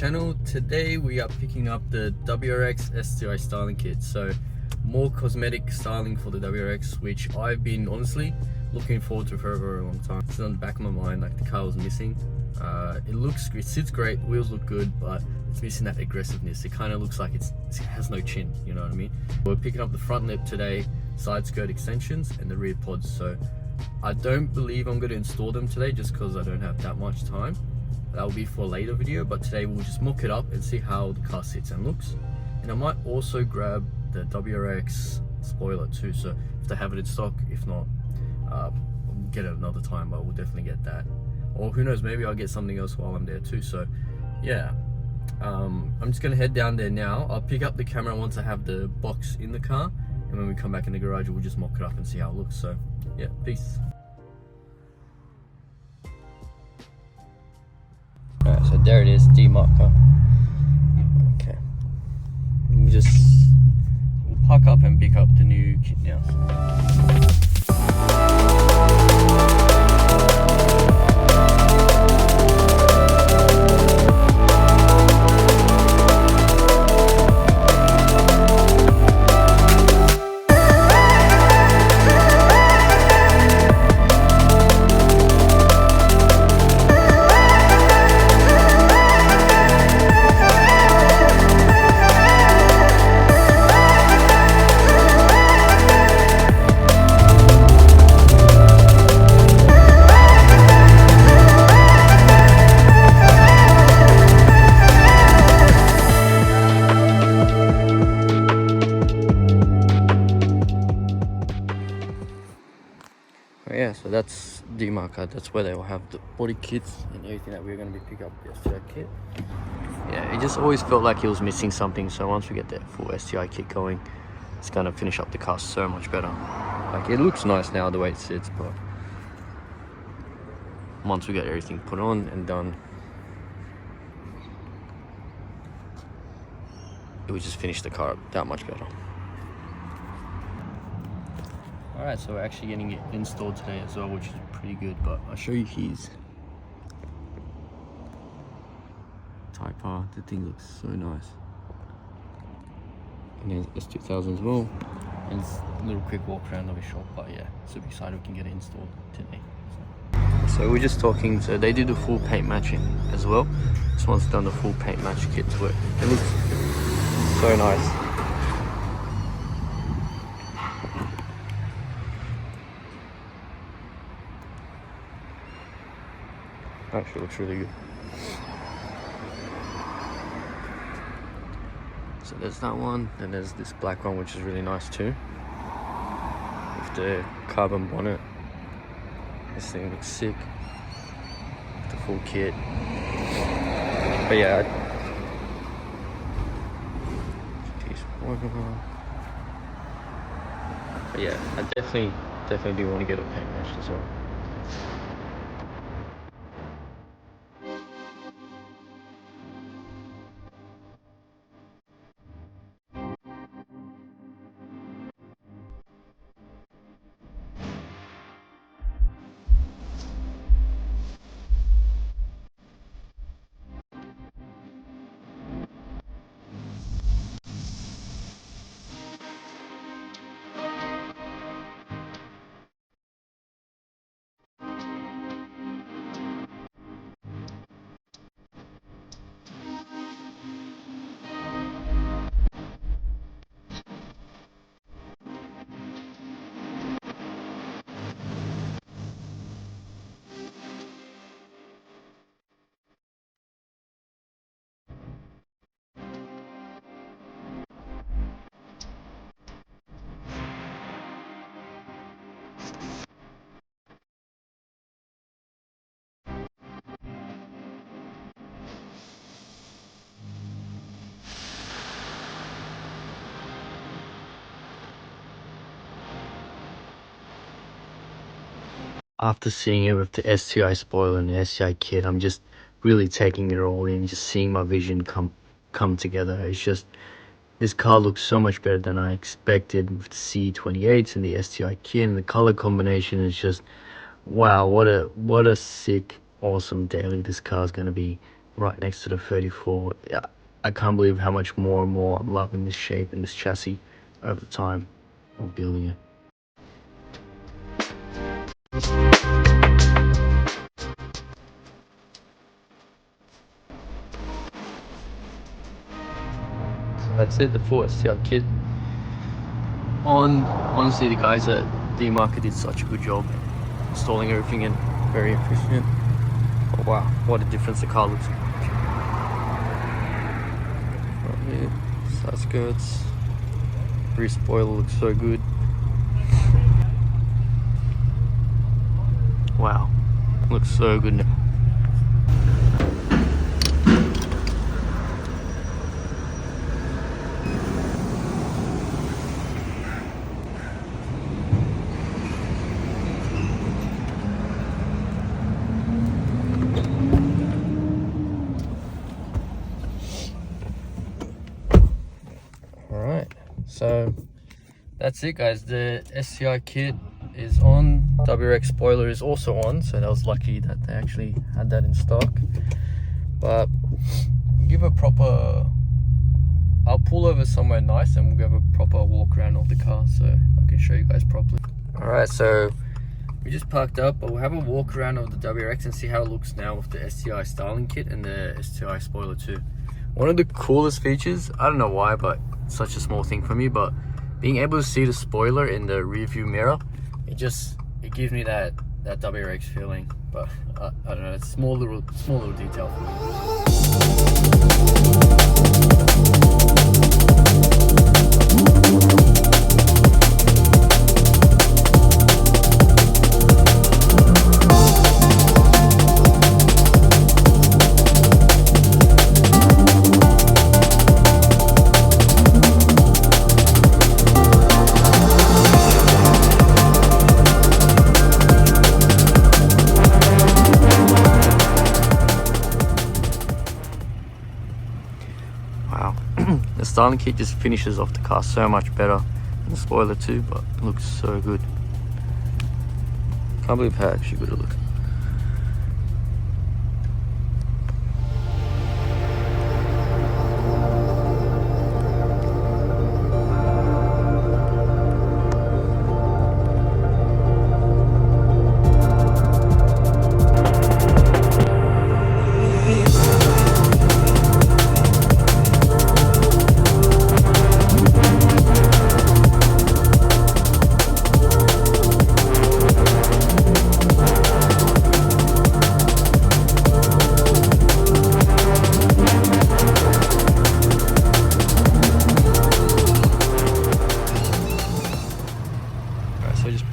channel. Today we are picking up the WRX STI Styling kit. So more cosmetic styling for the WRX, which I've been honestly looking forward to for a very long time. It's on the back of my mind, like the car was missing. It sits great, wheels look good, but it's missing that aggressiveness. It kind of looks like it has no chin, you know what I mean? We're picking up the front lip today, side skirt extensions, and the rear pods. So I don't believe I'm going to install them today just because I don't have that much time. That will be for a later video, but today we'll just mock it up and see how the car sits and looks. And I might also grab the WRX spoiler too, so if they have it in stock, if not, we'll get it another time, but we'll definitely get that. Or who knows, maybe I'll get something else while I'm there too. So yeah, I'm just gonna head down there now. I'll pick up the camera once I have the box in the car, and when we come back in the garage, we'll just mock it up and see how it looks. So yeah, peace. Alright, so there it is, D-marker. Okay, we'll park up and pick up the new kit now. Yeah, so that's D-marker. That's where they will have the body kits and everything that we're going to be picking up the STI kit. Yeah, it just always felt like it was missing something, so once we get that full STI kit going, it's going to finish up the car so much better. Like, it looks nice now the way it sits, but once we get everything put on and done, it would just finish the car up that much better. Alright, so we're actually getting it installed today as well, which is pretty good, but I'll show you his Type R. The thing looks so nice. And there's S2000 as well. And it's a little quick walk around of a shop, but yeah, super excited we can get it installed today. So we're just talking, so they do the full paint matching as well. This one's done the full paint match kit to it. It looks so nice. Actually looks really good. So there's that one, then there's this black one which is really nice too, with the carbon bonnet. This thing looks sick, the full kit. But yeah, I definitely do want to get a paint match as well. After seeing it with the STI spoiler and the STI kit, I'm just really taking it all in, just seeing my vision come together. It's just, this car looks so much better than I expected with the C28s and the STI kit, and the color combination is just, wow, what a sick, awesome daily this car is going to be right next to the 34. Yeah, I can't believe how much more and more I'm loving this shape and this chassis over time of building it. So that's it, the full STI kit. Honestly, the guys at D-Market did such a good job installing everything and very efficient. Oh, wow, what a difference the car looks like. Right here, side skirts, rear spoiler looks so good. Wow, looks so good now. Alright, so that's it guys, the STI kit is on, WRX spoiler is also on, so that was lucky that they actually had that in stock. But give a proper, I'll pull over somewhere nice and we'll give a proper walk around of the car so I can show you guys properly. Alright, so we just parked up, but we'll have a walk around of the WRX and see how it looks now with the STI styling kit and the STI spoiler too. One of the coolest features, I don't know why, but it's such a small thing for me, but being able to see the spoiler in the rear view mirror, it gives me that WRX feeling. But I don't know, it's a small little detail for me. Wow, the styling kit just finishes off the car so much better than the spoiler too, but it looks so good. Can't believe how actually good it looks.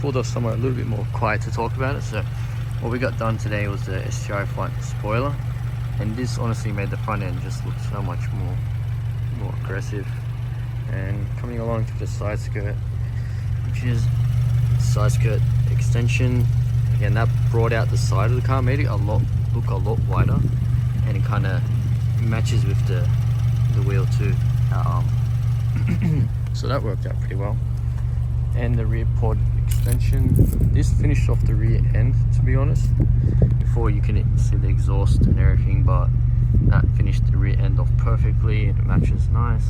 Pulled off somewhere a little bit more quiet to talk about it. So what we got done today was the STI front spoiler, and this honestly made the front end just look so much more aggressive. And coming along to the side skirt, which is side skirt extension, again that brought out the side of the car, made it look a lot wider, and it kind of matches with the wheel too. So that worked out pretty well. And the rear pod extension, this finished off the rear end, to be honest. Before you can see the exhaust and everything, but that finished the rear end off perfectly and it matches nice.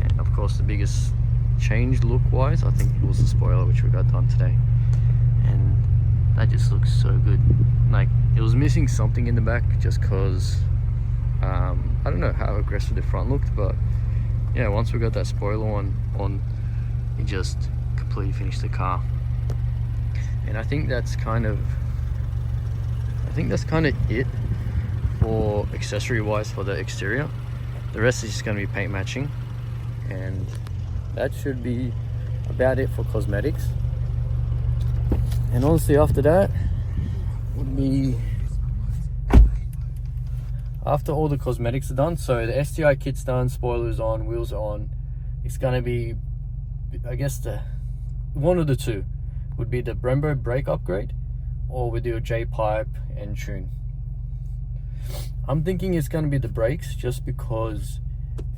And of course the biggest change look wise, I think it was the spoiler, which we got done today, and that just looks so good. Like, it was missing something in the back just because I don't know how aggressive the front looked, but yeah, once we got that spoiler on, it just completely finished the car. And I think that's kind of it for accessory wise for the exterior. The rest is just going to be paint matching, and that should be about it for cosmetics. And honestly, after that would be, after all the cosmetics are done, so the STI kit's done, spoilers on, wheels on, it's going to be, I guess the one of the two would be the Brembo brake upgrade, or we do a J-pipe and tune. I'm thinking it's going to be the brakes, just because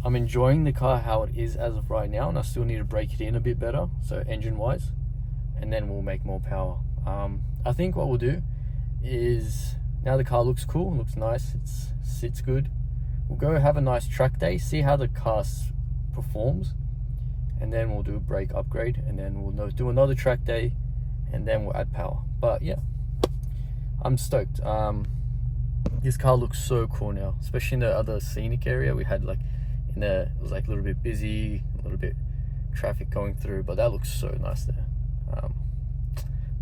I'm enjoying the car how it is as of right now, and I still need to break it in a bit better, so engine wise, and then we'll make more power. I think what we'll do is now the car looks cool, looks nice, it sits good. We'll go have a nice track day, see how the car performs, and then we'll do a brake upgrade, and then we'll do another track day, and then we'll add power. But yeah, I'm stoked. This car looks so cool now, especially in the other scenic area we had. Like it was like a little bit busy, a little bit traffic going through, but that looks so nice there.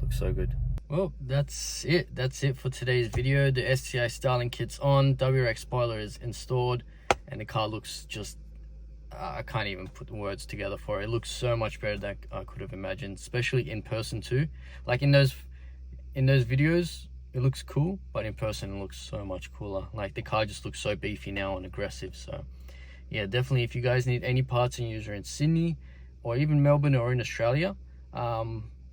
Looks so good. Well, that's it for today's video. The STI Styling kit's on, WRX spoiler is installed, and the car looks just, I can't even put the words together for it. It looks so much better than I could have imagined, especially in person too. Like in those videos, it looks cool, but in person it looks so much cooler. Like the car just looks so beefy now and aggressive. So yeah, definitely, if you guys need any parts and you're in Sydney or even Melbourne or in Australia,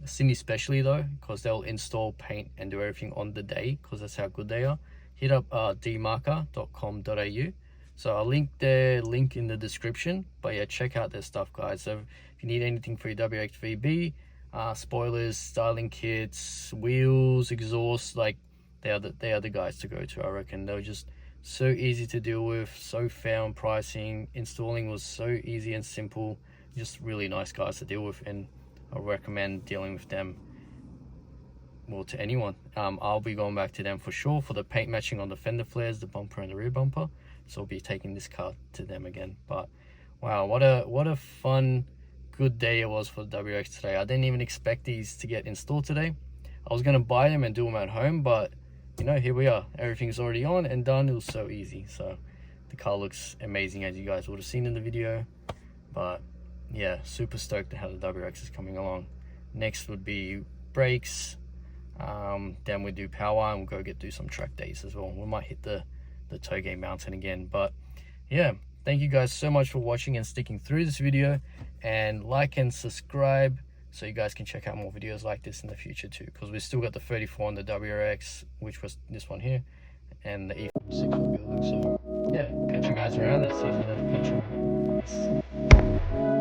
Sydney especially though, because they'll install, paint and do everything on the day, because that's how good they are, hit up dmarker.com.au. so I'll link their link in the description. But yeah, check out their stuff, guys. So if you need anything for your WRX VB, spoilers, styling kits, wheels, exhaust, like they are the guys to go to, I reckon. They're just so easy to deal with, so fair on pricing. Installing was so easy and simple, just really nice guys to deal with, and I recommend dealing with them, well, to anyone. I'll be going back to them for sure for the paint matching on the fender flares, the bumper and the rear bumper. So I'll be taking this car to them again. But wow, what a fun, good day it was for the WRX today. I didn't even expect these to get installed today. I was gonna buy them and do them at home, but you know, here we are. Everything's already on and done. It was so easy. So the car looks amazing, as you guys would have seen in the video. But yeah, super stoked at how the WRX is coming along. Next would be brakes, then we do power, and we'll go do some track days as well. We might hit the Toge mountain again. But yeah, thank you guys so much for watching and sticking through this video, and like and subscribe so you guys can check out more videos like this in the future too, because we still got the 34 on the WRX, which was this one here, and the E6 building. So yeah, catch you guys around. That's it for the future.